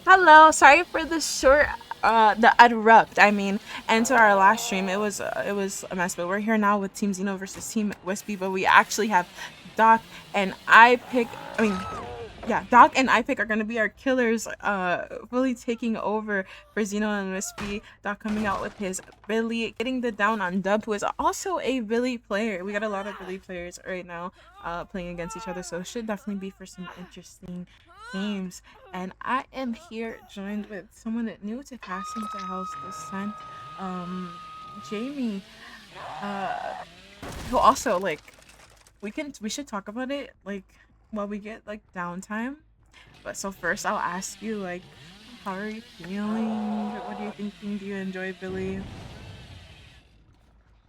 Hello, sorry for the short the abrupt. And to our last stream it was a mess, but we're here now with Team Xeno versus Team Wispy, but we actually have Doc and I pick I mean yeah, Doc and I pick are gonna be our killers, fully taking over for Xeno and Wispy. Doc coming out with his Billy, getting the down on Dub, who is also a Billy player. We got a lot of Billy players right now, playing against each other, so it should definitely be for some interesting games. And I am here joined with someone that new to Passing to House Descent, um, Jamie, uh, who also like we should talk about it like while we get like downtime. But so first, I'll ask you like, how are you feeling? What are you thinking? Do you enjoy Billy?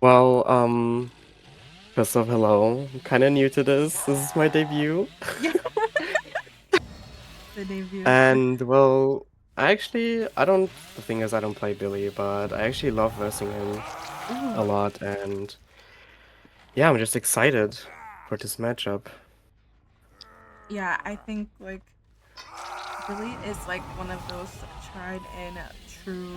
Well, first off, hello. I'm kind of new to this. This is my debut. Yeah, the debut. And well, I don't, the thing is, I don't play Billy, but I actually love versing him Ooh, a lot. And yeah, I'm just excited for this matchup. yeah. I think like Billy is like one of those tried and true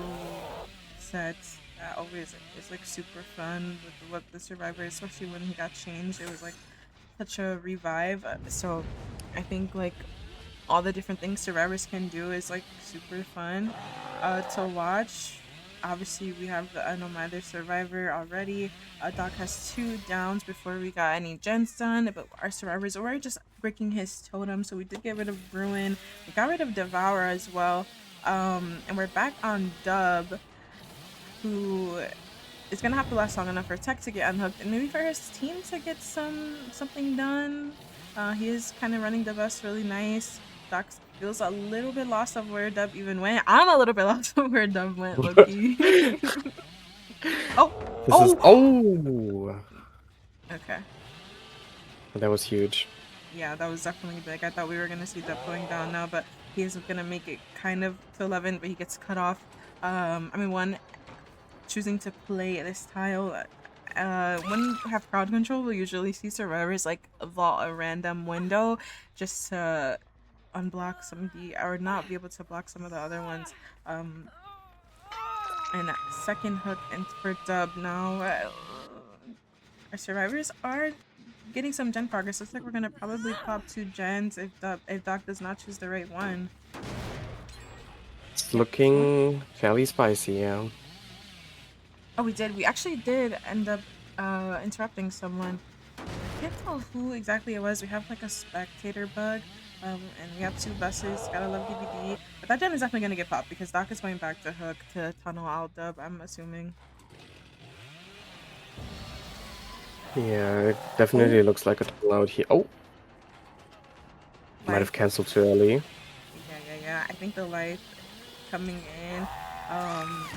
sets that always is like super fun with what the survivor, especially when he got changed. It was like such a revive. So I think like all the different things survivors can do is like super fun to watch. Obviously, we have the Nomadic Survivor already. Doc has 2 downs before we got any gens done, but our survivors were just breaking his totem, so we did get rid of Bruin. We got rid of Devour as well. And we're back on Dub, who is gonna have to last long enough for Tech to get unhooked, and maybe for his team to get something done. He is kind of running the bus really nice. Doc feels a little bit lost of where Dub even went. I'm a little bit lost of where Dub went, Loki. Oh, This is, oh. oh, Okay. that was huge. Yeah, that was definitely big. I thought we were gonna see Dub going down now, but he's gonna make it kind of to 11, but he gets cut off. One choosing to play this tile. When you have crowd control, we usually see survivors like vault a random window just to unblock some of the or not be able to block some of the other ones. Um, and second hook and for Dub now. Our survivors are getting some gen progress. Looks like we're gonna probably pop 2 gens if Doc does not choose the right one. It's What? looking fairly spicy, yeah. Oh, we did. We actually did end up interrupting someone. I can't tell who exactly it was. We have like a spectator bug. And we have 2 buses. Gotta love DVD. But that gen is definitely gonna get popped because Doc is going back to hook to tunnel out Dub, I'm assuming. Yeah, it Oh, definitely looks like a tunnel out here. Oh, might life. have canceled too early. Yeah. I think the life coming in, um,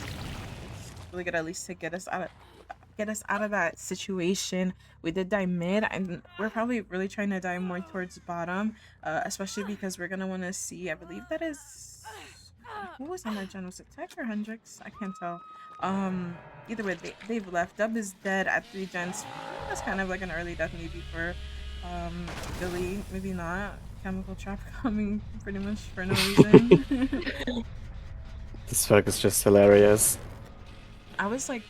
it's really good at least to get us out of that situation. We did die mid, and we're probably really trying to die more towards bottom, especially because we're gonna want to see. I believe that is who was on that gen. Was it Tech or Hendrix? I can't tell. Either way, they've left. Dub is dead at 3 gens. That's kind of like an early death maybe for Billy. Maybe not. Chemical trap coming pretty much for no reason. This fuck is just hilarious. I was like,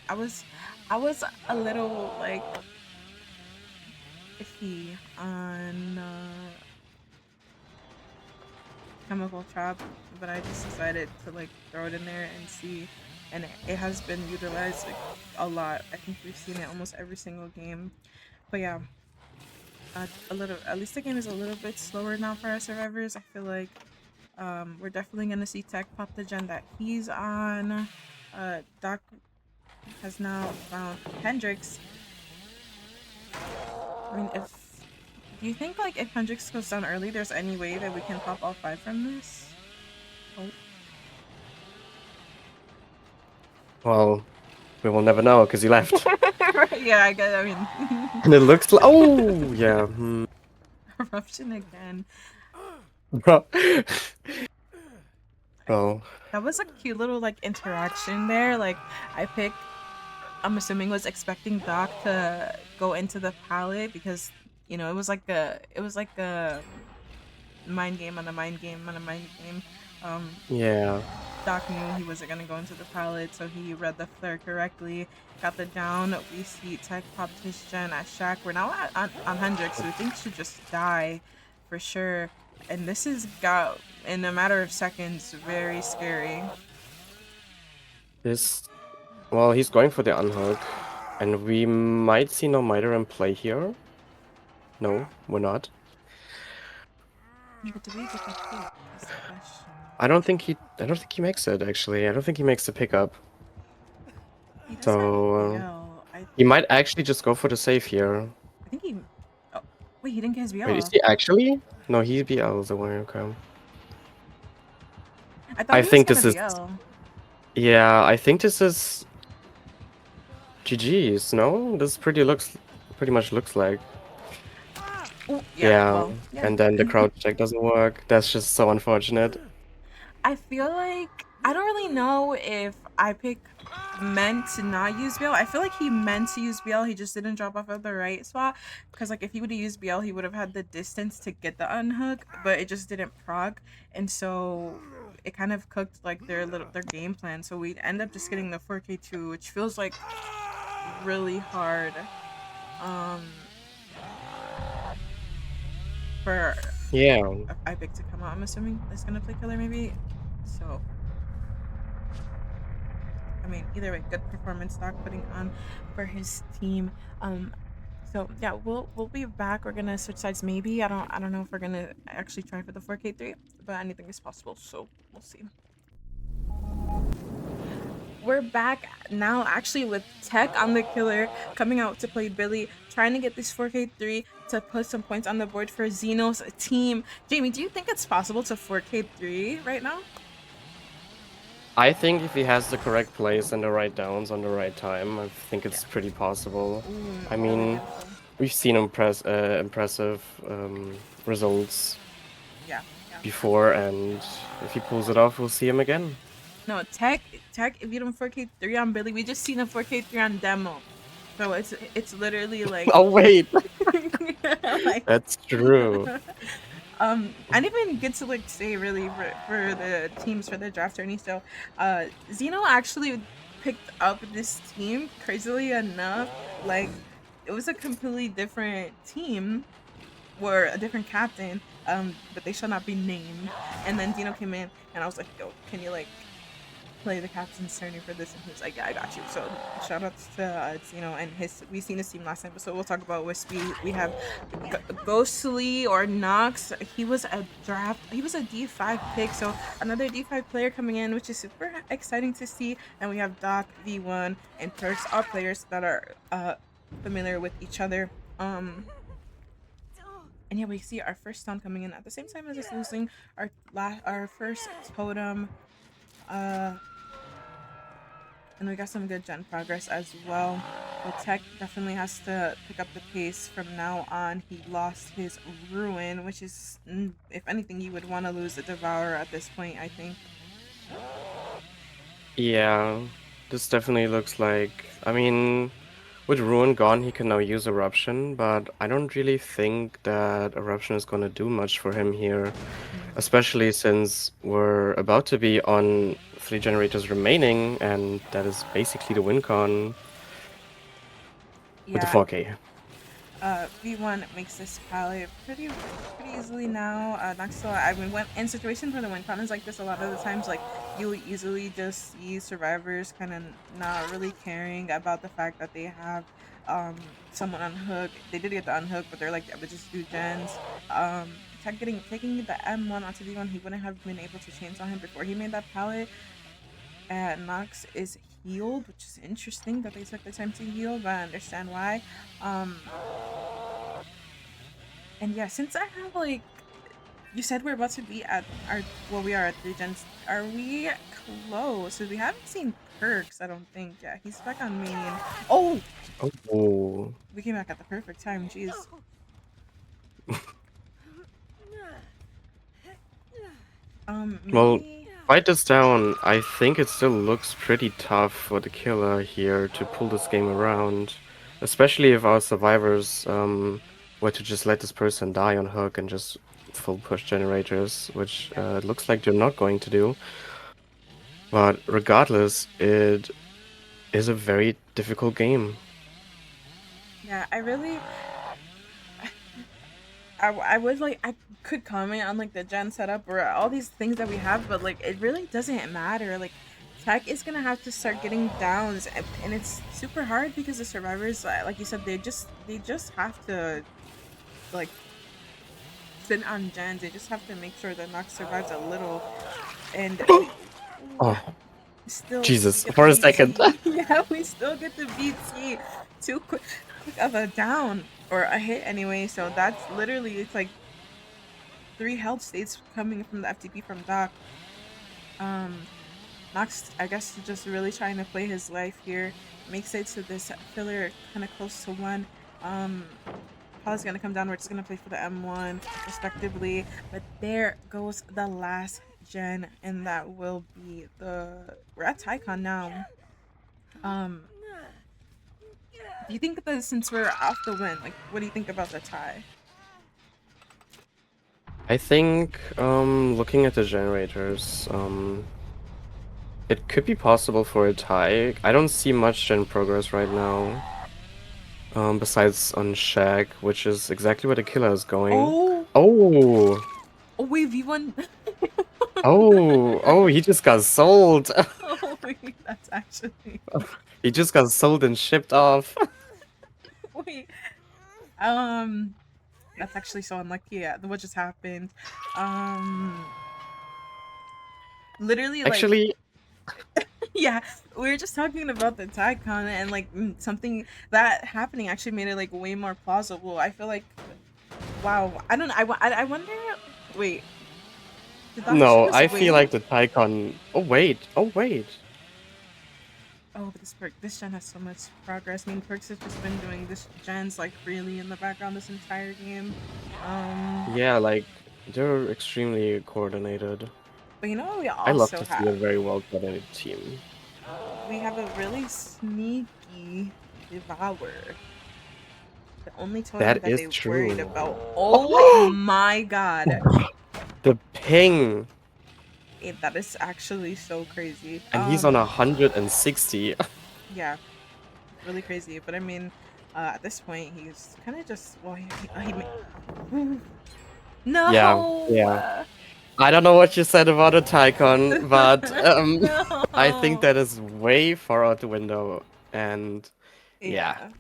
I was a little like iffy on chemical trap, but I just decided to like throw it in there and see, and it has been utilized like a lot. I think we've seen it almost every single game. But yeah, a little. At least the game is a little bit slower now for our survivors. I feel like we're definitely gonna see Tech pop the gen that he's on. Doc has now found Hendrix. I mean, if do you think like if Hendrix goes down early, there's any way that we can pop all 5 from this? Oh, Well, we will never know because he left. right, yeah, I guess. I mean, And it looks like, oh, yeah. eruption again. Bro. Well, That was a cute little like interaction there. Like I pick, I'm assuming was expecting Doc to go into the pallet because it was like a mind game on a mind game on a mind game. Yeah. Doc knew he wasn't gonna go into the pallet, so he read the flare correctly. Got the down. We see Tech popped his gen at Shack. We're now on Hendrix, so we think should just die for sure. And this is got in a matter of seconds very scary. This. Well, he's going for the unhook. And we might see no Miter in play here. No, we're not. But do we get the pick? Is the question. I don't think he makes it, actually. I don't think he makes the pickup. He does have So, BL. he might actually just go for the save here. I think he. Oh, wait, he didn't get his Wait, is BL. he actually? No, he's BL the way, okay. I thought I he was think gonna this is... BL. Yeah, I think this is... GG's, no? This pretty much looks like. Oh, yeah. Yeah, Well, yeah. and then the crouch check doesn't work. That's just so unfortunate. I feel like I don't really know if I pick meant to not use BL. I feel like he meant to use BL. He just didn't drop off at the right spot. Because like if he would have used BL, he would have had the distance to get the unhook, but it just didn't proc. And so it kind of cooked like their game plan. So we end up just getting the 4K2, which feels like really hard. Um for Yeah. I pick to come out. I'm assuming it's gonna play killer maybe. So I mean, either way, good performance Doc putting on for his team. Um, so yeah, we'll be back. We're gonna switch sides maybe. I don't know if we're gonna actually try for the 4K3, but anything is possible. So we'll see. We're back now actually with Tech on the killer coming out to play Billy, trying to get this 4K3 to put some points on the board for Xeno's team. Jamie, do you think it's possible to 4K3 right now? I think if he has the correct plays and the right downs on the right time, I think Yeah. it's pretty possible. Ooh, I really mean, beautiful. we've seen impressive results Yeah, yeah. before, and if he pulls it off, we'll see him again. No, Tech, if you don't 4K3 on Billy, we just seen a 4K3 on demo. So it's literally like Oh wait, like that's true. I didn't even get to like say really for the teams for the draft tourney. So Xeno actually picked up this team crazily enough. Like it was a completely different team or a different captain, but they shall not be named. And then Dino came in and I was like, yo, can you like play the captain's tourney for this? And he was like, yeah, I got you. So shout outs to Xeno and his. We've seen his team last time, so we'll talk about Wispy. We have Ghostly or Nox. He was a draft. He was a D5 pick, so another D5 player coming in, which is super exciting to see. And we have Doc, V1, and Perks, all players that are familiar with each other. And yeah, we see our first stun coming in at the same time as us losing our first totem. Uh, and we got some good gen progress as well. But Tech definitely has to pick up the pace from now on. He lost his Ruin, which is, if anything, you would want to lose the Devourer at this point, I think. Yeah, this definitely looks like. I mean, with Ruin gone, he can now use Eruption, but I don't really think that Eruption is gonna do much for him here. Mm. Especially since we're about to be on 3 generators remaining, and that is basically the win con with the Yeah, 4K. V1 makes this palette pretty easily now. Next to I mean, when in situations where the win con is like this, a lot of the times like you easily just see survivors kind of not really caring about the fact that they have someone unhook. They did get the unhook, but they're like, yeah, but just do gens. Tech taking the M1 onto V1, he wouldn't have been able to chainsaw him before he made that palette. Nox is healed, which is interesting that they took the time to heal, but I understand why. Um, and yeah, since I have like you said we're about to be at our well, we are at 3 gens. Are we close? Because we haven't seen Perks, I don't think. Yeah, he's back on main. Oh, Oh, we came back at the perfect time. Jeez. well, Maybe. fight this down. I think it still looks pretty tough for the killer here to pull this game around. Especially if our survivors were to just let this person die on hook and just full push generators, which Yeah. it looks like they're not going to do. But regardless, it is a very difficult game. Yeah, I really, I would like, I could comment on like the gen setup or all these things that we have, but like it really doesn't matter. Like tech is gonna have to start getting downs, and it's super hard because the survivors, like you said, they just have to like sit on gens. They just have to make sure that Nox survives a little, and we ooh, Oh, still Jesus, get to for a beat second. C. Yeah, we still get to beat C. Too quick of a down or a hit anyway. So that's literally it's like three health states coming from the FTP from Doc. Um, Nox, I guess, just really trying to play his life here. Makes it to this filler kind of close to one. Um, Paul's gonna come down. We're just gonna play for the M1 respectively. But there goes the last gen, and that will be the. We're at Tycon now. Um, do you think that since we're off the win, like, what do you think about the tie? I think, looking at the generators, it could be possible for a tie. I don't see much gen progress right now, besides on Shag, which is exactly where the killer is going. Oh, Oh, oh wait, V1. oh, he just got sold. Oh wait, that's actually He just got sold and shipped off. wait. Um, that's actually so unlucky. Yeah, what just happened? Um, literally, like, Actually, yeah, we were just talking about the Tycon and like something that happening actually made it like way more plausible. I feel like, wow, I don't know. I wonder. Wait, did that actually no, just I feel win? like the Tycon. Oh wait. Oh, but this gen has so much progress. I mean, Perks has just been doing this gen's like really in the background this entire game. Um, Yeah, like they're extremely coordinated. but you know what we I love also to see a have? very well coordinated team. We have a really sneaky Devourer. The only totem That that is they worried true. about. Oh Oh, my god. the ping, That is actually so crazy. and he's on 160. Yeah, really crazy. But I mean, at this point, he's kind of just well, Ooh. Yeah, No, yeah. I don't know what you said about a Tycon, but I think no. that is way far out the window. And yeah, Yeah.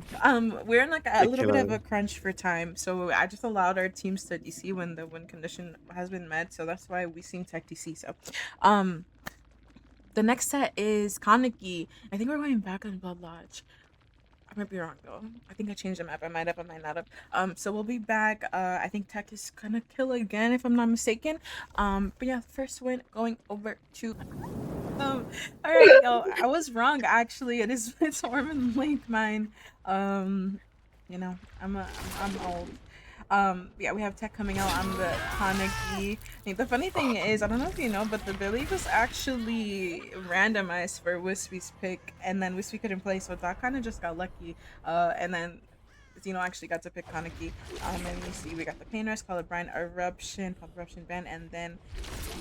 We're in like a the little bit of killer. a crunch for time, so I just allowed our teams to DC when the win condition has been met. So that's why we seen Tech DC. So, um, the next set is Kaneki. I think we're going back on Blood Lodge. I might be wrong though. I think I changed the map. I might have. I might not have. So we'll be back. I think Tech is gonna kill again if I'm not mistaken. But yeah, first win going over to all right, yo, I was wrong actually. It is it's Ormond Lake mine. Um, you know, I'm old. Yeah, we have tech coming out on the Kaneki. The funny thing is, I don't know if you know, but the Billy was actually randomized for Wispy's pick, and then Wispy couldn't play, so that kind of just got lucky. And then Xeno actually got to pick Kaneki. And you see we got the Painters, Colorblind, Eruption, Pump Eruption Band, and then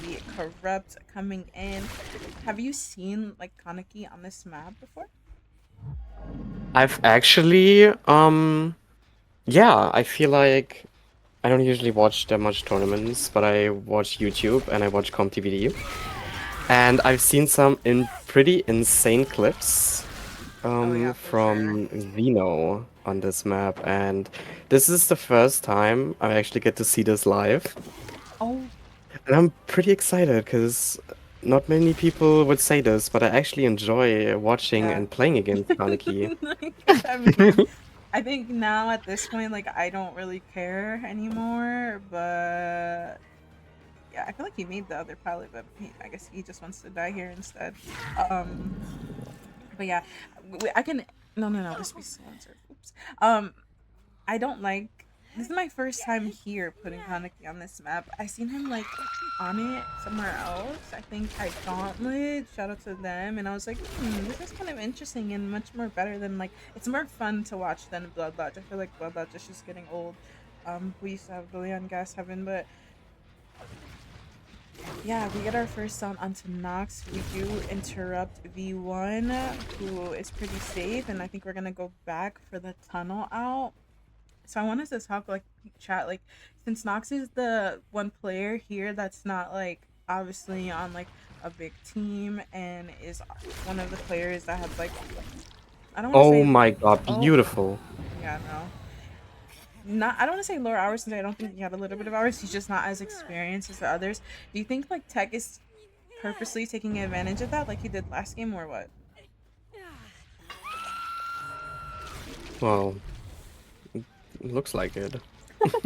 the Corrupt coming in. Have you seen like Kaneki on this map before? I've actually, yeah, I feel like I don't usually watch that much tournaments, but I watch YouTube and I watch ComTVD. And I've seen some pretty insane clips Oh yeah, for sure. from Xeno on this map, and this is the first time I actually get to see this live. Oh, And I'm pretty excited because not many people would say this, but I actually enjoy watching yeah. and playing against Kaneki. Like, I mean, I think now at this point, like I don't really care anymore. But yeah, I feel like he made the other pilot, but I guess he just wants to die here instead. Um, but yeah, I can. No, no, no. This be silencer. Oops. I don't like. This is my first time here putting Kaneki on this map. I seen him like on it somewhere else. I think I Gauntlet. Shout out to them, and I was like, this is kind of interesting and much more better than like. It's more fun to watch than Blood Lodge. I feel like Blood Lodge is just getting old. We used to have Billy on Gas Heaven, but Yeah, we get our first down onto Nox. We do interrupt V1, who is pretty safe, and I think we're gonna go back for the tunnel out. So I wanted to talk like chat like since Nox is the one player here that's not like obviously on like a big team and is one of the players that has like I don't want to Oh say my god, oh beautiful. yeah no not I don't want to say lower hours since I don't think he had a little bit of hours. He's just not as experienced as the others. Do you think like Tech is purposely taking advantage of that like he did last game or what? Well, looks like it,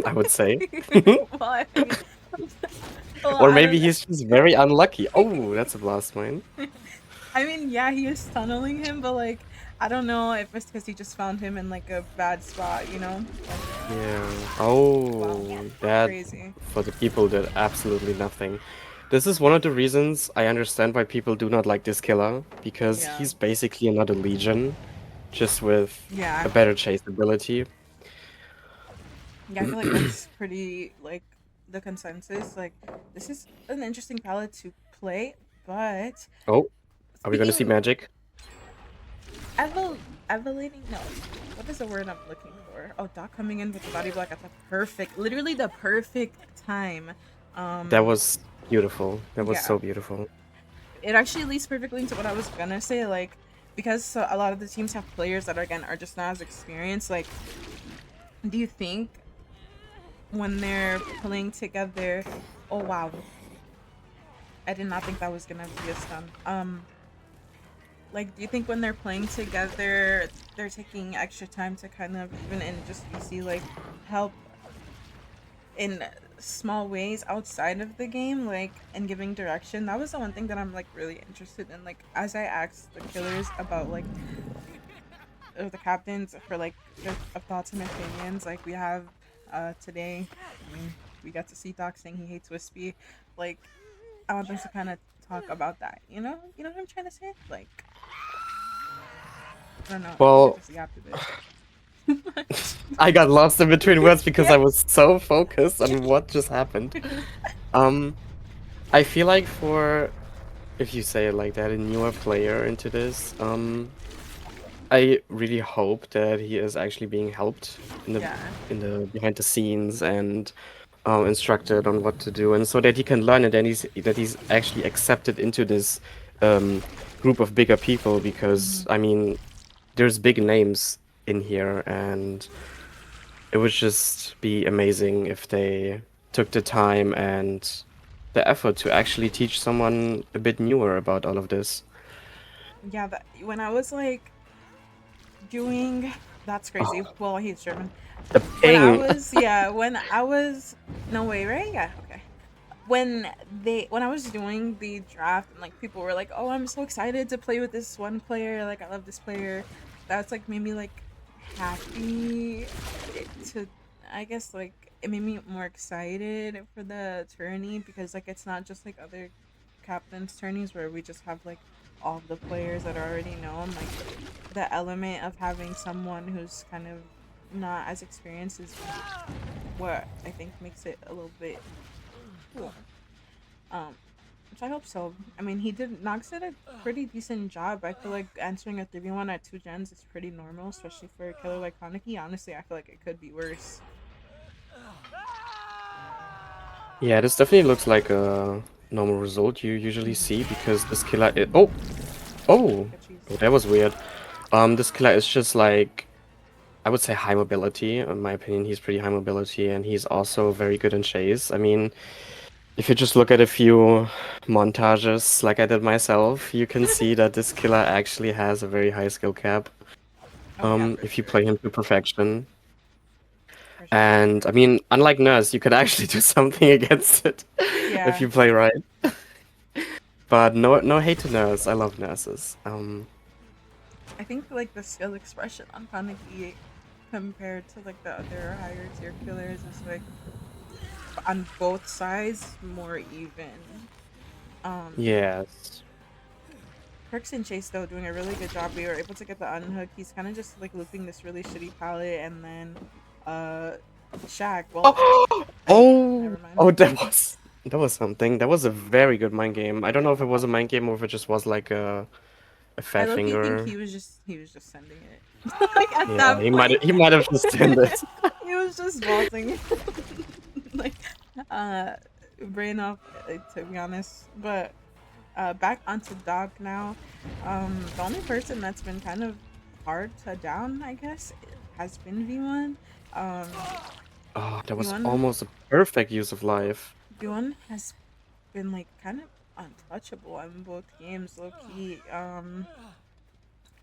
I would say. Well, I mean, well, Or I don't maybe know. he's just very unlucky. Oh, that's a blast mine. I mean, yeah, he is tunneling him, but like, I don't know if it's because he just found him in like a bad spot, you know? Like, Yeah. wow, Oh, that crazy. for the people did absolutely nothing. This is one of the reasons I understand why people do not like this killer, because Yeah, he's basically another Legion, just with a yeah, better chase ability. yeah. I feel like that's pretty like the consensus. Like, this is an interesting palette to play, but Oh, are we gonna see speaking magic? evaluating, no, what is the word I'm looking for? Oh, Doc coming in with the body block at the perfect, literally the perfect time. That Um, was beautiful. That was yeah, so beautiful. it actually leads perfectly into what I was gonna say. Like, because so a lot of the teams have players that are again are just not as experienced. Like, do you think when they're playing together? Oh wow, I did not think that was gonna be a stun. Like, do you think when they're playing together, they're taking extra time to kind of even in just VC like help in small ways outside of the game, like and giving direction? That was the one thing that I'm like really interested in. Like, as I asked the killers about like the captains for like their thoughts and opinions. Like we have today, I mean, we got to see Doc saying he hates Wispy. Like I want them to kind of talk about that. You know what I'm trying to say? Like I don't know. You get Well, to see after this. I got lost in between words because Yeah. I was so focused on what just happened. Um, I feel like for, if you say it like that, a newer player into this, I really hope that he is actually being helped Yeah. in the behind the scenes and instructed on what to do, and so that he can learn it and he's actually accepted into this um, group of bigger people. Hmm. Because I mean, there's big names in here, and it would just be amazing if they took the time and the effort to actually teach someone a bit newer about all of this. Yeah. That when I was like doing, that's crazy. Oh, Well, he's German. the When I ping! was yeah, when I was no way right yeah okay when I was doing the draft and like people were like, "Oh, I'm so excited to play with this one player. Like I love this player." That's like made me like happy to I guess like it made me more excited for the tourney because like it's not just like other captains tourneys where we just have like all of the players that are already known. Like the element of having someone who's kind of not as experienced is what I think makes it a little bit cool. Um, which I hope so. I mean, he did Nox did a pretty decent job. I feel like answering a 3v1 at 2 gens is pretty normal, especially for a killer like Kaneki. Honestly, I feel like it could be worse. Yeah, this definitely looks like a normal result you usually see because this killer oh! Oh! Get cheese. Oh, that was weird. This killer is just like, I would say high mobility. In my opinion, he's pretty high mobility, and he's also very good in chase. I mean, if you just look at a few montages like I did myself, you can see that this killer actually has a very high skill cap. Oh yeah, for If you sure, play him to perfection. for sure. And I mean, unlike Nurse, you could actually do something against it if Yeah, you play right. But no hate to Nurse. I love nurses. I think like the skill expression on Kaneki compared to like the other higher tier killers is like on both sides more even. Um, Yes. Perks and Chase though doing a really good job. We were able to get the unhook. He's kind of just like looping this really shitty palette, and then uh, Shaq. Well, Oh, I oh, never mind. oh, that was. That was something. That was a very good mind game. I don't know if it was a mind game or if it just was like a I fat low-key think finger. he was just sending it. Like at Yeah, that point. he might have just ended. He was just vaulting. Like uh brain off, to be honest. But back onto Dog now. The only person that's been kind of hard to down, I guess, has been V1. Oh, that was V1 almost a perfect use of life. V1 has been like kind of untouchable in both games, low key.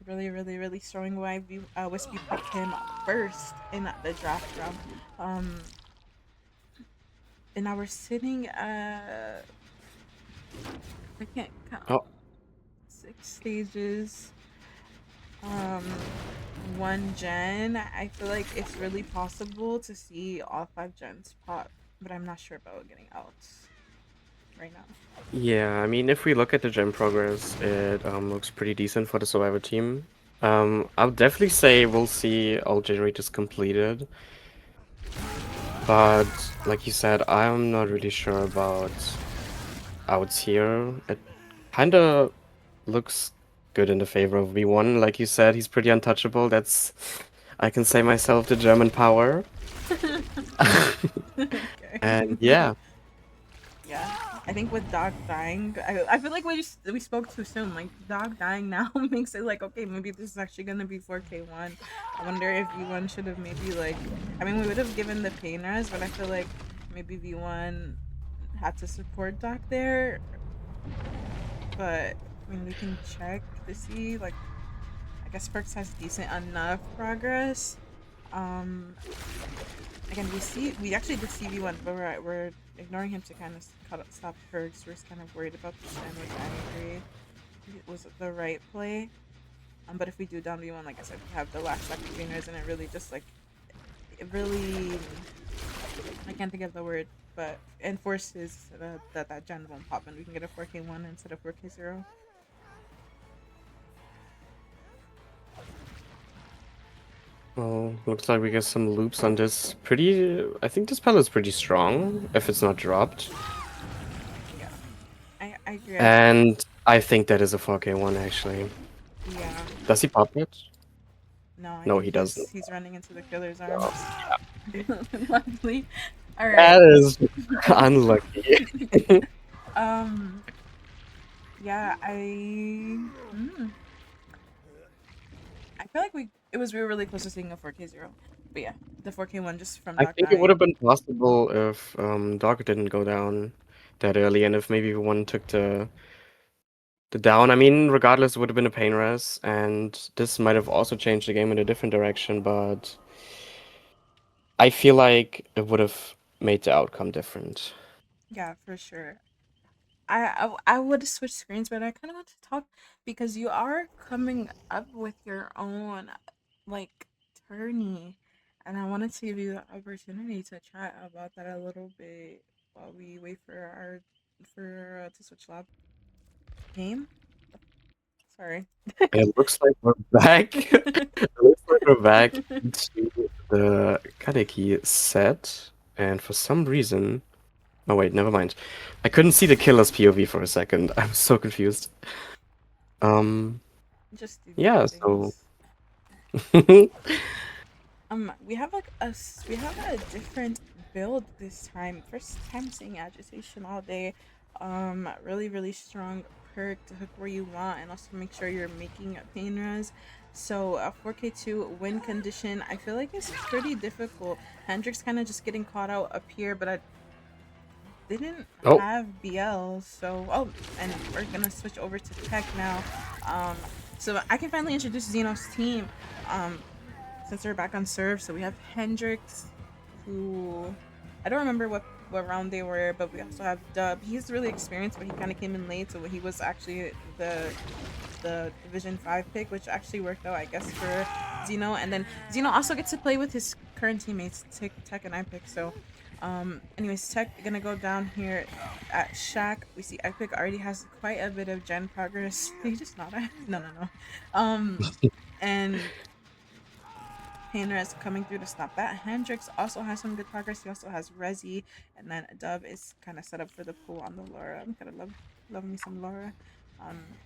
Really, really, really showing why Wispy picked him first in the draft round. Um, and now we're sitting at, I can't count, Oh, 6 stages. Um, one gen. I feel like it's really possible to see all 5 gens pop, but I'm not sure about getting out right now. yeah. I mean, if we look at the gem progress, it looks pretty decent for the Survivor team. I would definitely say we'll see all generators completed, but like you said, I'm not really sure about outs here. It kind of looks good in the favor of V1. Like you said, he's pretty untouchable. That's, I can say myself, the German power. Okay. And yeah, Yeah, I think with Dog dying, I feel like we spoke too soon. Like Dog dying now makes it like, okay, maybe this is actually gonna be 4K1. I wonder if V1 should have maybe like, I mean, we would have given the pain res, but I feel like maybe V1 had to support Dog there. But I mean, we can check to see. Like, I guess Perks has decent enough progress. Um, Again, we actually did see V1, but we're ignoring him to kind of stop Perks. We're just kind of worried about the Shen, which I agree it was the right play. But if we do down V1, like I said, we have the last second gainers, and it really just like it really, I can't think of the word, but enforces that gen won't pop, and we can get a 4K1 instead of 4K0. well, looks like we get some loops on this. Pretty, I think this spell is pretty strong if it's not dropped. Yeah, I agree. And I think that is a 4K1 actually. Yeah, Does he pop it? no, I No, think he doesn't. he's running into the killer's Oh, arms. Lovely. All right. that is unlucky. um. Yeah, mm, I feel like we were really close to seeing a 4K0, but yeah, the 4K1 just from I Doc think it would have dying. been possible if Dog didn't go down that early, and if maybe one took the down. I mean, regardless, it would have been a pain res, and this might have also changed the game in a different direction, but I feel like it would have made the outcome different. Yeah, for sure. I would switch screens, but I kind of want to talk because you are coming up with your own like tourney, and I wanted to give you the opportunity to chat about that a little bit while we wait for our for to switch lab game. Sorry. And it looks like we're back. It looks like we're back into the Kaneki set, and for some reason, oh wait, never mind. I couldn't see the killer's POV for a second. I was so confused. Um, Just do these yeah, so things. We have like we have a different build this time. First time seeing agitation all day. Really really strong perk to hook where you want, and also make sure you're making pain res. So a 4K2 win condition, I feel like it's pretty difficult. Hendrix kind of just getting caught out up here, but I didn't oh, have BL. So and we're gonna switch over to tech now. So I can finally introduce Xeno's team. Um, since we're back on serve, so we have Hendrix, who I don't remember what round they were, but we also have Dub. He's really experienced, but he kind of came in late, so he was actually the Division 5 pick, which actually worked out, I guess, for Xeno. And then Xeno also gets to play with his current teammates, Tech and Epic. So, anyways, Tech gonna go down here at Shack. We see Epic already has quite a bit of gen progress. He just not no. And Painter is coming through to stop that. Hendrix also has some good progress. He also has Resi, and then Dub is kind of set up for the pull on the Laura. I'm gonna love me some Laura.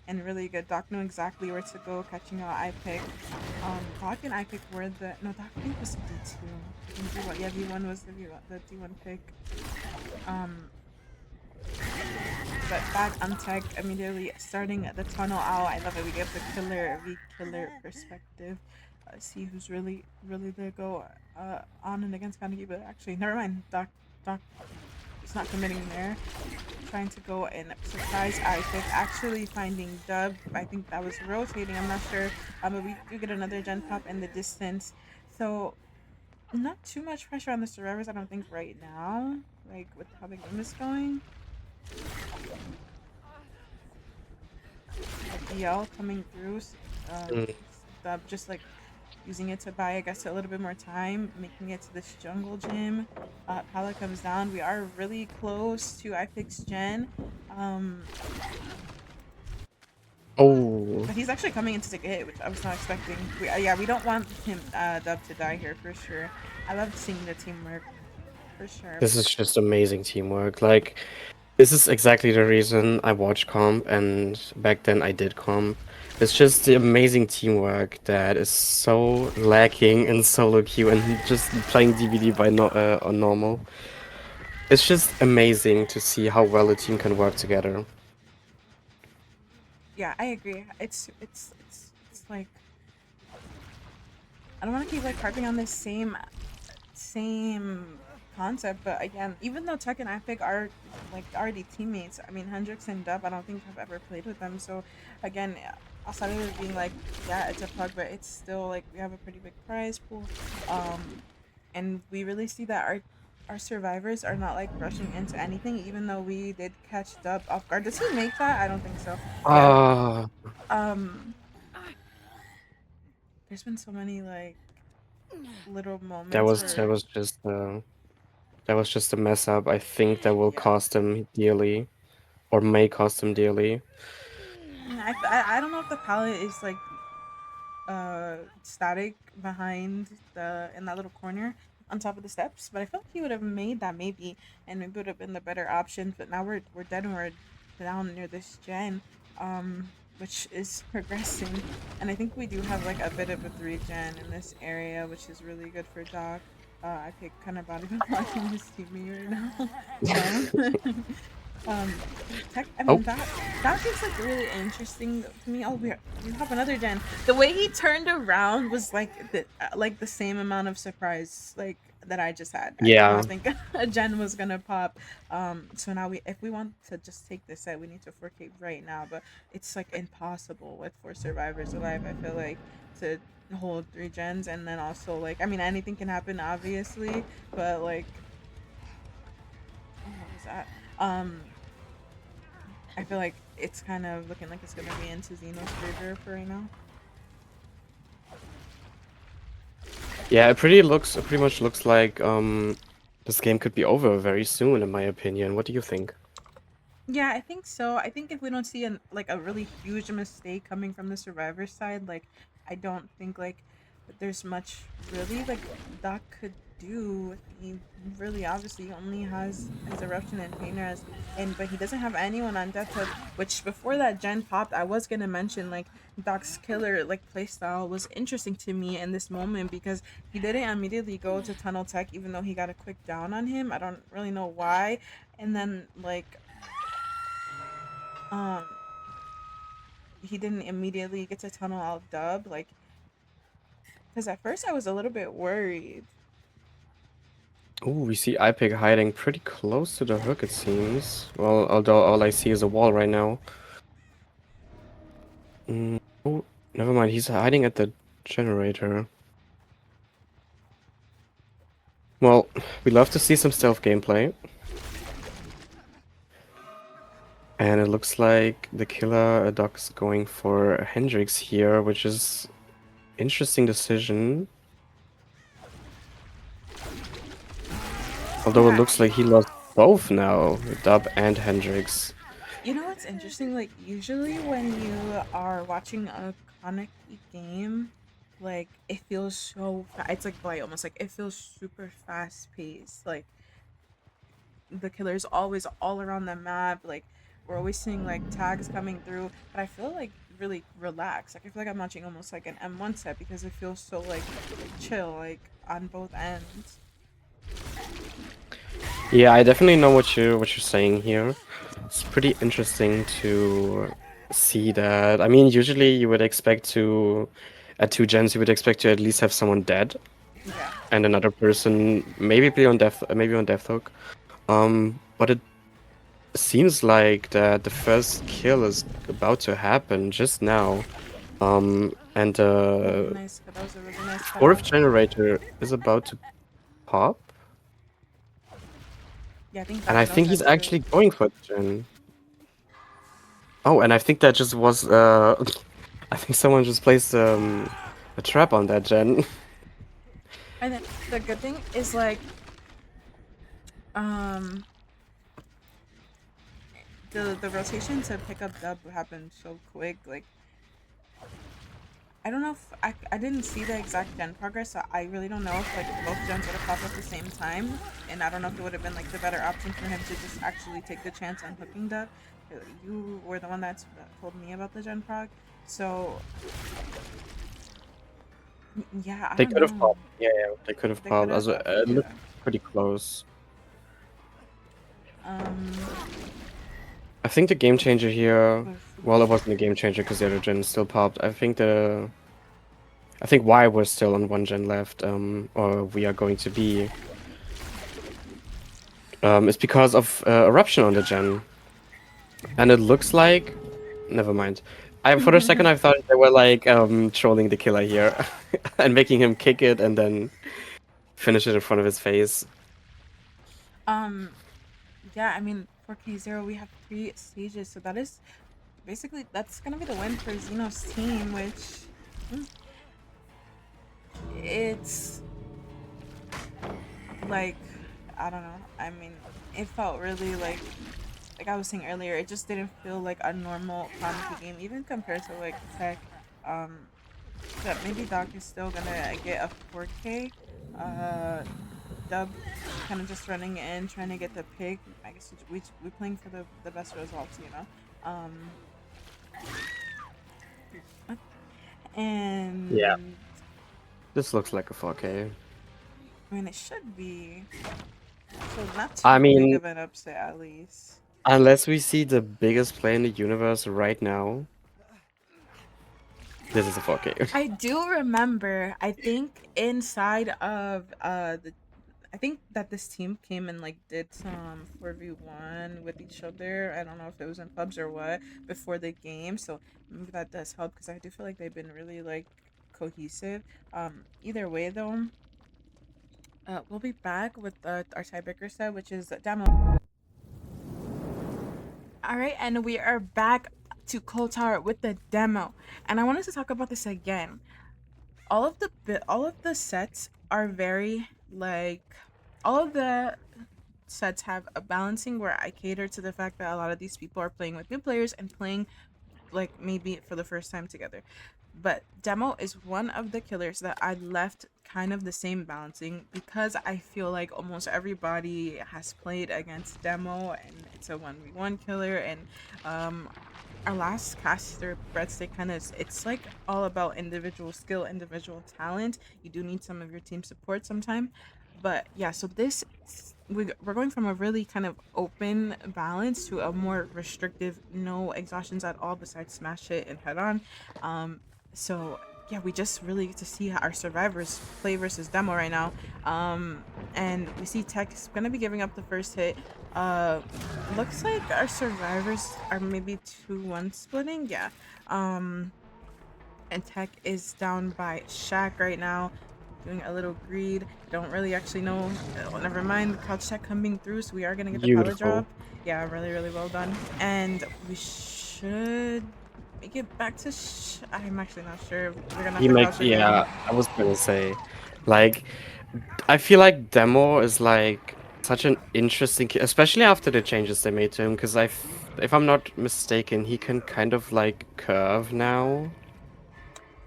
And really good. Doc knew exactly where to go, catching out I pick. Doc and I pick were the no Doc I think was D2. I think D1 yeah D1 was the D1 pick. Um but back on tech immediately starting the tunnel out. I love it. We get the killer perspective. See who's really the go on and against Kaneki, but actually never mind. Doc is not committing there. Trying to go and surprise I pick. Actually finding Dub. I think that was rotating. I'm not sure. But we do get another gen pop in the distance. So not too much pressure on the survivors, I don't think right now. Like with how the game is going. DL coming through. Mm. Dub just like using it to buy, I guess, a little bit more time, making it to this jungle gym. Pala comes down. We are really close to iPix Gen. Um, Oh, but he's actually coming in to take a hit, which I was not expecting. Yeah, we don't want him, Dub, to die here for sure. I love seeing the teamwork for sure. this is just amazing teamwork. Like, this is exactly the reason I watch comp, and back then I did comp. It's just the amazing teamwork that is so lacking in solo queue and just playing DVD by no on normal. It's just amazing to see how well a team can work together. Yeah, I agree. It's like I don't want to keep like harping on this same concept, but again, even though Tech and Epic are like already teammates, I mean Hendrix and Dub, I don't think have ever played with them. So again, outside of it being like, yeah, it's a plug, but it's still like we have a pretty big prize pool, and we really see that our survivors are not like rushing into anything, even though we did catch Dub off guard. Does he make that? I don't think so. Yeah. Ah, Um. There's been so many like little that moments was that where was just that was just a mess up. I think that will yeah. cost him dearly, or may cost him dearly. I don't know if the palette is like static behind the in that little corner on top of the steps, but I felt he would have made that maybe, and maybe would have been the better option. But now we're dead and we're down near this gen, which is progressing, and I think we do have like a bit of a 3 gen in this area, which is really good for Doc. I pick kind of body blocking his teammate right now. Um, Tech. I Oh, mean that is like really interesting to me. Oh, we have another gen. The way he turned around was like the same amount of surprise like that I just had. I did yeah. not think a gen was gonna pop. So now if we want to just take this set, we need to 4K right now. But it's like impossible with 4 survivors alive. I feel like to hold 3 gens, and then also like I mean anything can happen obviously, but like oh, what was that? I feel like it's kind of looking like it's gonna be into Xeno's favor for right now. Yeah, it pretty much looks like this game could be over very soon, in my opinion. What do you think? Yeah, I think so. I think if we don't see like a really huge mistake coming from the survivor side, like I don't think like there's much really like Doc could do. He really obviously only has eruption and painter as and but he doesn't have anyone on death hook. Which before that gen popped, I was gonna mention like Doc's killer like playstyle was interesting to me in this moment because he didn't immediately go to tunnel tech even though he got a quick down on him. I don't really know why. And then like um he didn't immediately get to tunnel out Dub like because at first I was a little bit worried. Oh, we see iPick hiding pretty close to the hook, it seems. Well, although all I see is a wall right now. Oh, never mind. He's hiding at the generator. Well, we love to see some stealth gameplay. And it looks like the killer Doc's going for Hendrix here, which is interesting decision. Although it Yeah, looks like he lost both now, Dub and Hendrix. you know what's interesting, like usually when you are watching a Kaneki game like it feels so it's like Blight almost, like it feels super fast paced. Like the killer's always all around the map. Like we're always seeing like tags coming through, but I feel like really relaxed. Like I feel like I'm watching almost like an M1 set because it feels so like chill, like on both ends. Yeah, I definitely know what you're saying here. It's pretty interesting to see that. I mean, usually you would expect to, at two gens, you would expect to at least have someone dead Yeah. and another person maybe be on maybe on death hook. But it seems like that the first kill is about to happen just now. And Oh, nice. That was a really nice fourth cutoff. generator is about to pop, Yeah, I think and Doc I knows think he's that too. actually going for the gen. Oh, and I think that just was I think someone just placed a trap on that gen. And then the good thing is like um the rotation to pick up dub happened so quick. Like I don't know if I didn't see the exact gen progress, so I really don't know if like both gens would have popped at the same time, and I don't know if it would have been like the better option for him to just actually take the chance on hooking dub. You were the one that told me about the gen prog, so yeah, I They don't could have know. popped. Yeah, yeah, they could have They could popped. have, Also, it looked yeah. pretty close. Um, I think the game changer here. was Well, it wasn't a game changer because the other gen still popped. I think why we're still on one gen left, or we are going to be, is because of eruption on the gen, and it looks like. Never mind. I for a second I thought they were like trolling the killer here, and making him kick it and then finish it in front of his face. um, yeah. I mean, for K0, we have 3 stages, so that is basically that's gonna be the win for Xeno's team, which mm, it's like I don't know. I mean, it felt really like I was saying earlier, it just didn't feel like a normal Kaneki game, even compared to like Tech. Um, but maybe Doc is still gonna get a 4K. Dub kind of just running in, trying to get the pick. I guess we playing for the best results, you know. Yeah. And This looks like a 4K. I mean, it should be so not I too big mean, of an upset at least. unless we see the biggest play in the universe right now, this is a 4K. I do remember. I think inside of the I think that this team came and like did some 4v1 with each other. I don't know if it was in pubs or what before the game. So maybe that does help because I do feel like they've been really like cohesive. Either way though, we'll be back with our tiebreaker set, which is demo. All right, and we are back to Cold Tower with the demo. And I wanted to talk about this again. All of the sets are very like all of the sets have a balancing where I cater to the fact that a lot of these people are playing with new players and playing like maybe for the first time together. But demo is one of the killers that I left kind of the same balancing because I feel like almost everybody has played against demo and it's a 1v1 killer and um our last caster breadstick kind of it's like all about individual skill, individual talent. You do need some of your team support sometime, but yeah, so we're going from a really kind of open balance to a more restrictive, no exhaustions at all besides smash it and head on. um so yeah, we just really get to see how our survivors play versus demo right now. And we see Tech is gonna be giving up the first hit. uh Looks like our survivors are maybe 2-1 splitting, yeah. um and Tech is down by Shaq right now, doing a little greed. Don't really actually know. Never mind. Couch Tech coming through, so we are gonna get the pallet Beautiful. drop. Yeah, really, really well done. And we should make it back to. I'm actually not sure. We're gonna have He to makes, crouch again. yeah, I was gonna say, like, I feel like Demo is like such an interesting, especially after the changes they made to him, because if I'm not mistaken, he can kind of like curve now.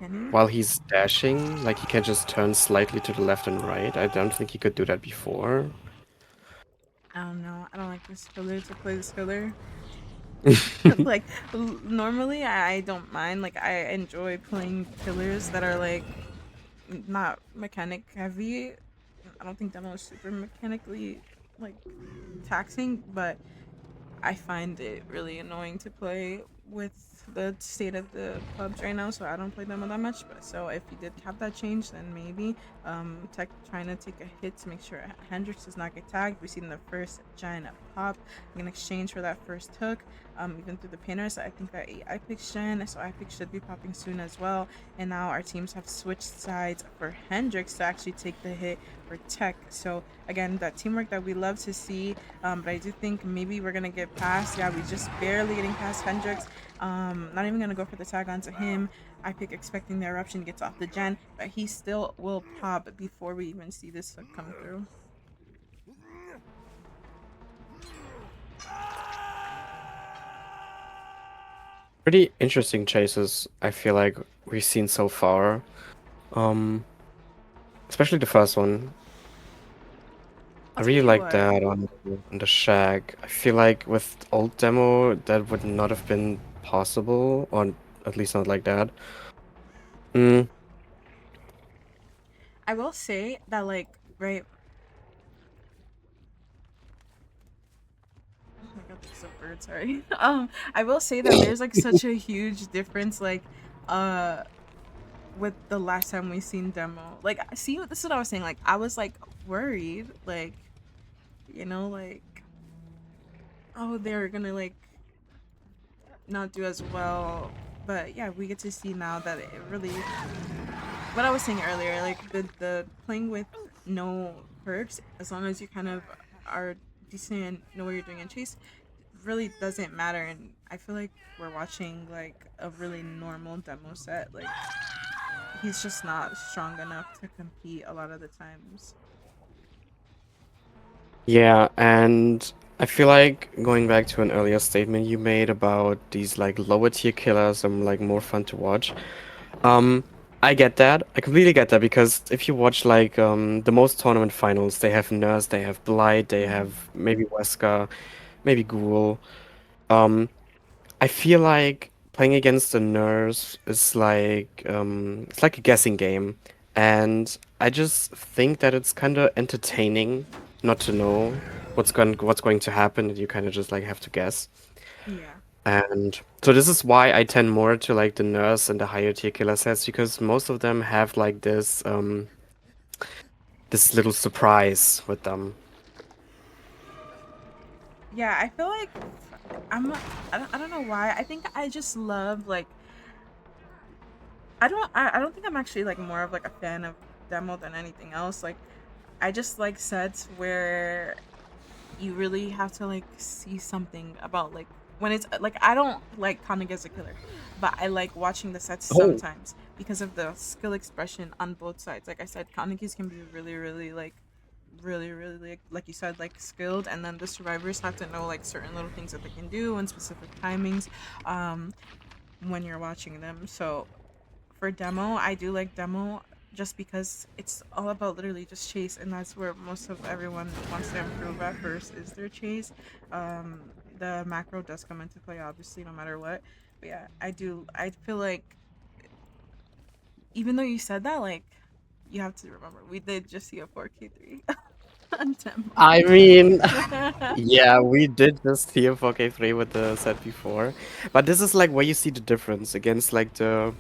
Can he? while he's dashing, like he can just turn slightly to the left and right. I don't think he could do that before. I don't know. I don't like this filler to play this filler. Like normally I don't mind. Like I enjoy playing killers that are like not mechanic heavy. I don't think demo is super mechanically like taxing, but I find it really annoying to play with the state of the clubs right now, so I don't play them that much. But so if you did have that change, then maybe tech trying to take a hit to make sure Hendrix does not get tagged. We've seen the first giant pop in exchange for that first hook. Even through the pinners, I think that I picked Shen, so I picked should be popping soon as well. And now our teams have switched sides for Hendrix to actually take the hit for Tech. So again, that teamwork that we love to see. But I do think maybe we're gonna get past. Yeah, we just barely getting past Hendrix. Not even gonna go for the tag onto him. I pick expecting the eruption gets off the gen, but he still will pop before we even see this hook come through. Pretty interesting chases, I feel like we've seen so far. Um, Especially the first one. I I'll tell really you like what. that on the Shag. I feel like with old demo that would not have been possible, or at least not like that. Mm. I will say that like right. Oh my god, there's a bird. Sorry. I will say that there's like such a huge difference. Like, uh, with the last time we seen demo. Like, see, this is what I was saying. Like, I was like worried. Like, like, oh, they're gonna like not do as well. But yeah, we get to see now that it really, what I was saying earlier, like the playing with no perks, as long as you kind of are decent and know what you're doing in chase, really doesn't matter. And I feel like we're watching like a really normal demo set. Like he's just not strong enough to compete a lot of the times. Yeah, and I feel like going back to an earlier statement you made about these like lower tier killers are like more fun to watch. Um, I get that. I completely get that because if you watch like the most tournament finals, they have Nurse, they have Blight, they have Mm-hmm. maybe Wesker, maybe Ghoul. Um, I feel like playing against a nurse is like it's like a guessing game, and I just think that it's kind of entertaining not to know what's going to happen, and you kind of just like have to guess. Yeah. And so this is why I tend more to like the nurse and the higher tier killer sets because most of them have like this little surprise with them. Yeah, I feel like I don't know why. I think I just love like I don't think I'm actually like more of like a fan of demo than anything else. Like I just like sets where you really have to like see something about like when it's like I don't like Kaneki as a killer, but I like watching the sets Oh, sometimes because of the skill expression on both sides. Like I said, Kanekis can be really, really like really, really like you said, like skilled, and then the survivors have to know like certain little things that they can do and specific timings when you're watching them. So for demo, I do like demo just because it's all about literally just chase, and that's where most of everyone wants to improve at first is their chase. The macro does come into play, obviously, no matter what. But yeah, I do. I feel like even though you said that, like you have to remember we did just see a 4K3 on I mean, demo. yeah, we did just see a 4K3 with the set before, but this is like where you see the difference against like the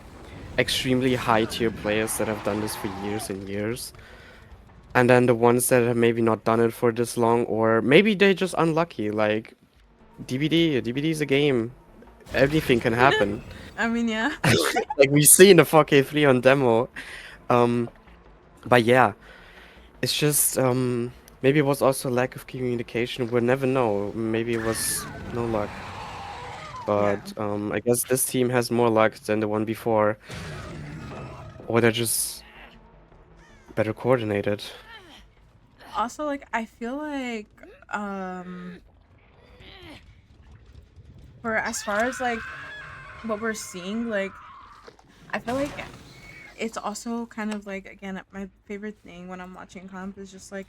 extremely high tier players that have done this for years and years. And then the ones that have maybe not done it for this long, or maybe they're just unlucky. Like DBD is a game. Anything can happen. I mean, yeah. Like we see in the 4K3 on demo. Um, but yeah, it's just maybe it was also lack of communication. We'll never know. Maybe it was no luck. Yeah. But I guess this team has more luck than the one before, or they're just better coordinated. Also, like I feel like um for as far as like what we're seeing, like I feel like It's also kind of like, again, my favorite thing when I'm watching comp is just like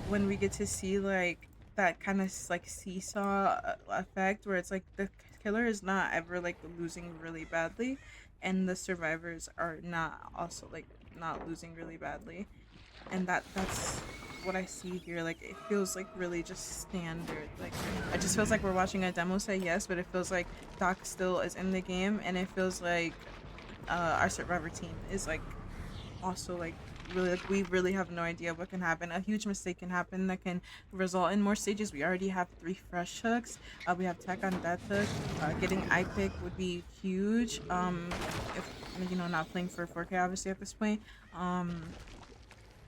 when we get to see like that kind of like seesaw effect where it's like the killer is not ever like losing really badly, and the survivors are not also like not losing really badly, and that's what I see here. Like it feels like really just standard. Like it just feels like we're watching a demo set, yes, but it feels like Doc still is in the game, and it feels like our survivor team is like also like really like we really have no idea what can happen. A huge mistake can happen that can result in more stages. We already have 3 fresh hooks. We have tech on that hook. Getting eye pick would be huge. If not playing for 4K obviously at this point. Um,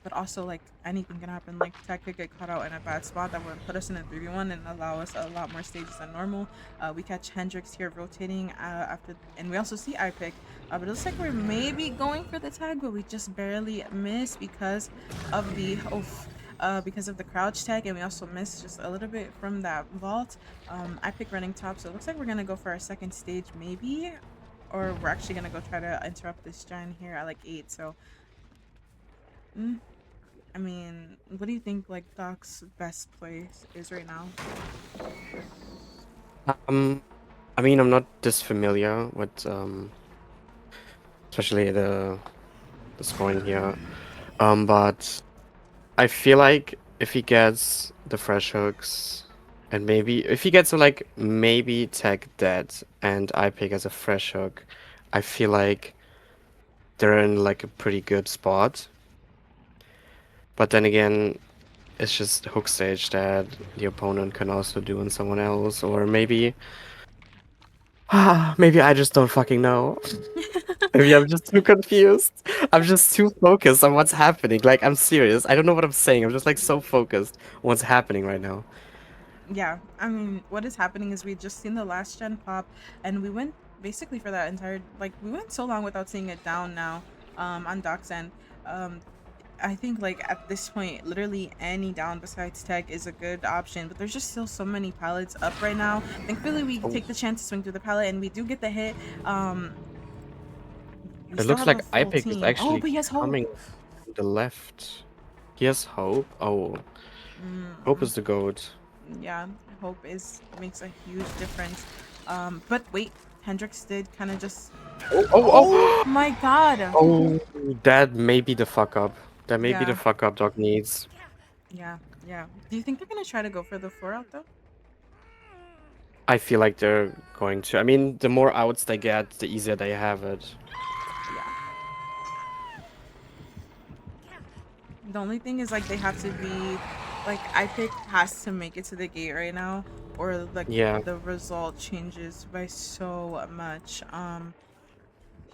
but also like anything can happen. Like tech could get caught out in a bad spot that would put us in a 3v1 and allow us a lot more stages than normal. We catch Hendrix here rotating after, and we also see I pick. But it looks like we're maybe going for the tag, but we just barely miss because of the because of the crouch tag, and we also missed just a little bit from that vault. I pick running top, so it looks like we're gonna go for our second stage maybe, or we're actually gonna go try to interrupt this giant here at like 8. So. Mm, I mean, what do you think like Doc's best place is right now? Um, I mean, I'm not this familiar with especially the scoring here. But I feel like if he gets the fresh hooks, and maybe if he gets like maybe tech dead and I pick as a fresh hook, I feel like they're in like a pretty good spot. But then again, it's just hook stage that the opponent can also do on someone else, or maybe maybe I just don't fucking know. Maybe I'm just too confused. I'm just too focused on what's happening. Like, I'm serious. I don't know what I'm saying. I'm just like so focused on what's happening right now. Yeah, I mean, what is happening is we just seen the last gen pop, and we went basically for that entire like we went so long without seeing it down now. On Doc's end. Um, I think like at this point, literally any down besides tech is a good option, but there's just still so many pallets up right now. Thankfully, we Oh, take the chance to swing through the pallet, and we do get the hit. We it still looks have a like full iPick is team. Oh, actually but he has hope. coming from the left. He has Hope. Oh, Hope Mm, is the goat. yeah, hope is makes a huge difference. But wait, Hendrix did kind of just. Oh, oh, Oh oh! my God. Oh, that may be the fuck up. That may be the Yeah, fuck up Doc needs. yeah, yeah. Do you think they're gonna try to go for the 4 out though? I feel like they're going to. I mean, the more outs they get, the easier they have it. Yeah. The only thing is like they have to be like iPick has to make it to the gate right now, or like Yeah. the result changes by so much.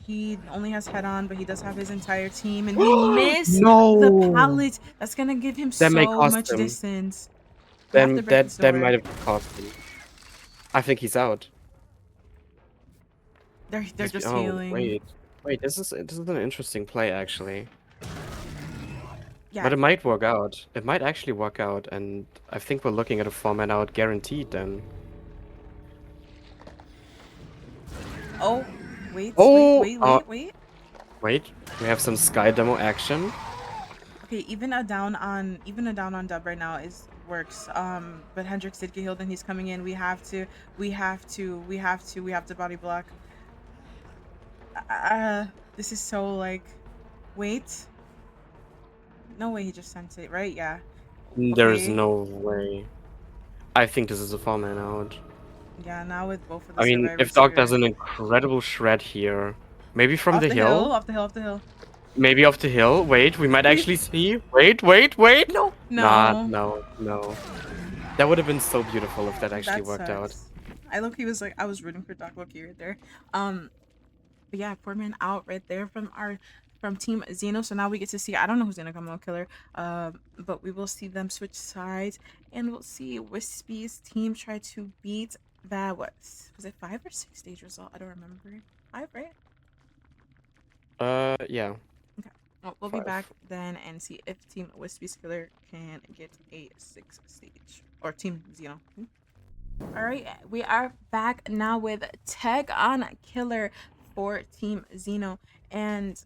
He only has head on, but he does have his entire team, and we miss the No! pallet. That's gonna give him That may so cost much him. distance. We have to Then break this that might door. have cost him. I think he's out. They're Wispy. just Oh, healing. wait. This is an interesting play actually. Yeah. But it might work out. It might actually work out, and I think we're looking at a 4-man out guaranteed then. Oh, wait, wait, Oh! wait, wait, wait. Wait. We have some Sky demo action. Okay, even a down on dub right now is works. But Hendrix did get healed and he's coming in. We have to body block. This is so like, wait, no way he just sent it, right? Yeah. There's Okay. no way. I think this is a 4-man out. Yeah. Now with both of the I mean, if survivors Dog does here, an incredible shred here, maybe from off the the hill, hill, off the hill, off the hill. maybe off the hill. Wait, we might Wait, actually see. Wait. no, Nah, no. no. That would have been so beautiful if that actually That worked out. sucks. He was like I was rooting for Doc Loki right there. But yeah, 4 man out right there from Team Xeno. So now we get to see. I don't know who's gonna come out killer. But we will see them switch sides, and we'll see Wispy's team try to beat that. Was it 5 or 6 stage result? I don't remember. 5, right? Yeah, Okay. Well, we'll be 5. back then and see if Team Wispy's killer can get a 6 stage or Team Xeno. All right, we are back now with Tech on Killer for Team Xeno, and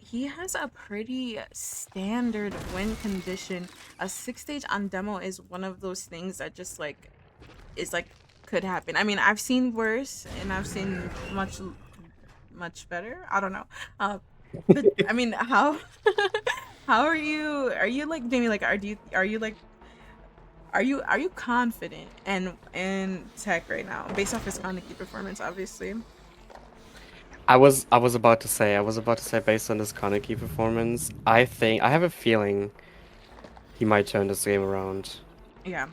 he has a pretty standard win condition. A 6 stage on demo is one of those things that just like is like could happen. I mean, I've seen worse and I've seen much better. I don't know. But I mean, how how are you? Are you like Jamie? Like, are you like are you confident in tech right now based off his Kaneki performance? Obviously, I was about to say based on this Kaneki performance, I have a feeling he might turn this game around. yeah,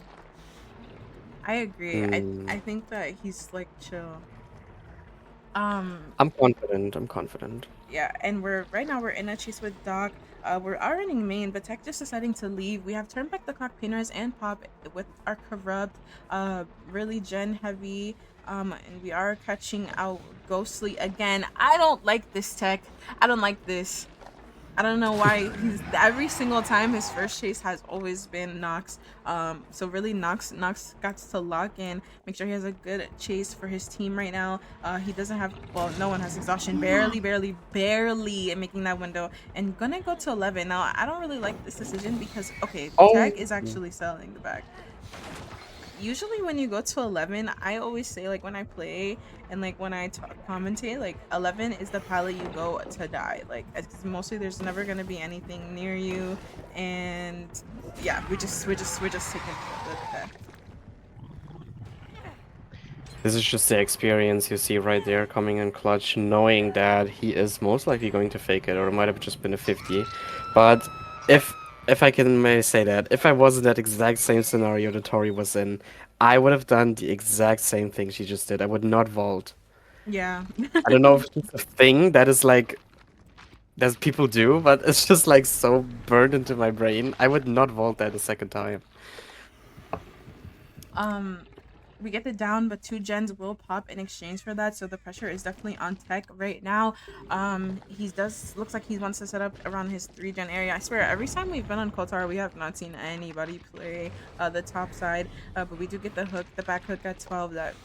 I agree. Hmm. I think that he's like chill. Um, I'm confident. I'm confident. yeah, and we're right now we're in a chase with Doc. We're already main, but Tech just deciding to leave. We have turned back the clock painters and Pop with our corrupt, really gen heavy. And we are catching out Ghostly again. I don't like this Tech. I don't like this. I don't know why he's every single time his first chase has always been Nox. So really Nox got to lock in, make sure he has a good chase for his team right now. He doesn't have no one has exhaustion, barely making that window and gonna go to 11. Now I don't really like this decision because okay, Oh, Tech is actually selling the back. Usually when you go to 11, I always say like when I play and like when I talk commentate, like 11 is the palette you go to die, like it's mostly there's never going to be anything near you. And yeah, we're just taking the this is just the experience you see right there coming in clutch, knowing that he is most likely going to fake it, or it might have just been a 50. But if if I can may say that, if I was in that exact same scenario that Tori was in, I would have done the exact same thing she just did. I would not vault. yeah. I don't know if it's a thing that is like that people do, but it's just like so burned into my brain. I would not vault that a second time. um we get the down, but two gens will pop in exchange for that. So the pressure is definitely on Tech right now. He does looks like he wants to set up around his 3 gen area. I swear, every time we've been on Kotar, we have not seen anybody play the top side. But we do get the hook, the back hook at 12. That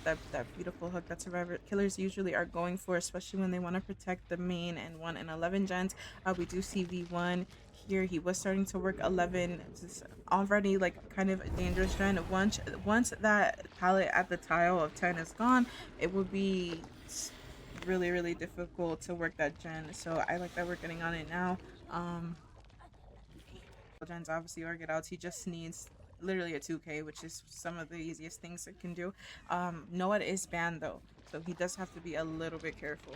beautiful hook that survivor killers usually are going for, especially when they want to protect the main and 1 and 11 gens. We do see V1 here. He was starting to work 11, just already like kind of a dangerous trend. Once that palette at the tile of 10 is gone, it would be really difficult to work that gen. So I like that we're getting on it now. um Gens obviously or get outs. He just needs literally a 2k, which is some of the easiest things it can do. Noah is banned though, so he does have to be a little bit careful.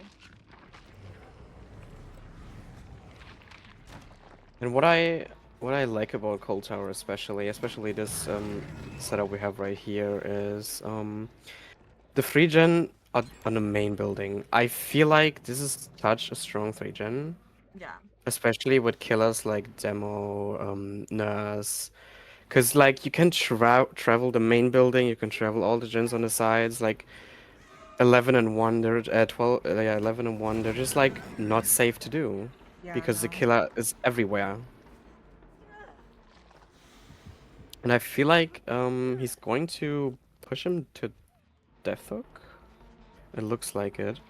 And what I like about Cold Tower especially this setup we have right here is the 3 gen on the main building. I feel like this is such a strong 3 gen, Yeah, especially with killers like Demo, Nurse, because like you can travel the main building, you can travel all the gens on the sides, like 11 and 1, they're 12, yeah, 11 and 1, they're just like not safe to do yeah, because the no. killer is everywhere. And I feel like he's going to push him to Death Hook. It looks like it.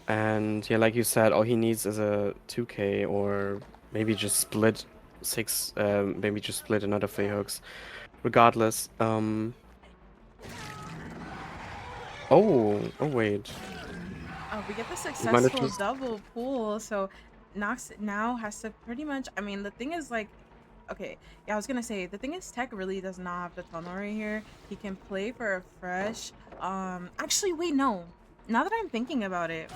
And yeah, like you said, all he needs is a 2k or maybe just split six, maybe just split another 3 hooks. Regardless, oh wait. We get the He might have successful just double pull, so Nox now has to pretty much. I mean, the thing is like, okay, yeah, I was gonna say the thing is Tech really does not have the tunnel right here. He can play for a fresh. Actually, wait, no. Now that I'm thinking about it,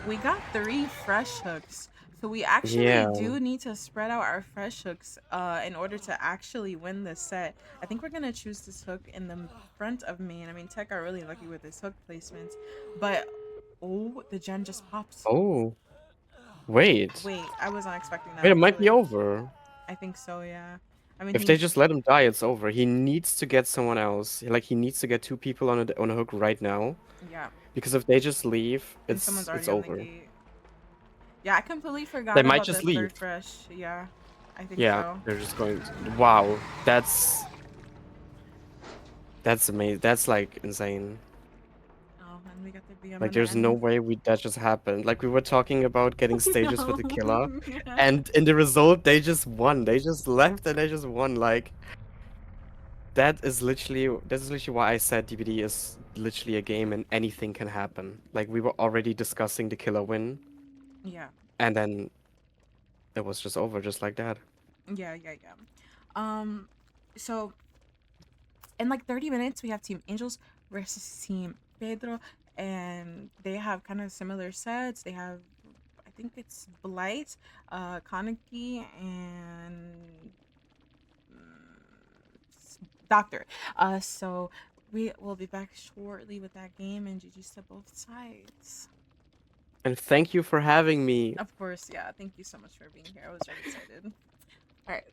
we got 3 fresh hooks. So we actually yeah. do need to spread out our fresh hooks in order to actually win this set. I think we're gonna choose this hook in the front of main. I mean, Tech are really lucky with his hook placements, but oh, the gen just pops. Oh, wait. Wait, I was not expecting that Wait, it might be actually. over. I think so, yeah. I mean, If they he's just let him die, it's over. He needs to get someone else. Like he needs to get 2 people on a hook right now. yeah, Because if they just leave, and someone's it's already on the over. gate. Yeah, I completely They forgot might about just the leave. third fresh. Yeah, I think Yeah, so. they're just going. Wow, that's amazing. That's like insane. and we got the BM Like, in the there's no end. way that just happened. Like, we were talking about getting stages for the No. killer, Yeah. and in the result, they just won. They just left and they just won. Like, that's literally why I said DBD is literally a game and anything can happen. Like, we were already discussing the killer win, Yeah. and then it was just over, just like that. Yeah. Yeah. Yeah. So in like 30 minutes, we have Team Angels versus Team Pedro, and they have kind of similar sets. They have, I think it's Blight, Kaneki, and Doctor. So we will be back shortly with that game, and GG's to both sides. And thank you for having me. Of course, yeah. Thank you so much for being here. I was very excited. All right.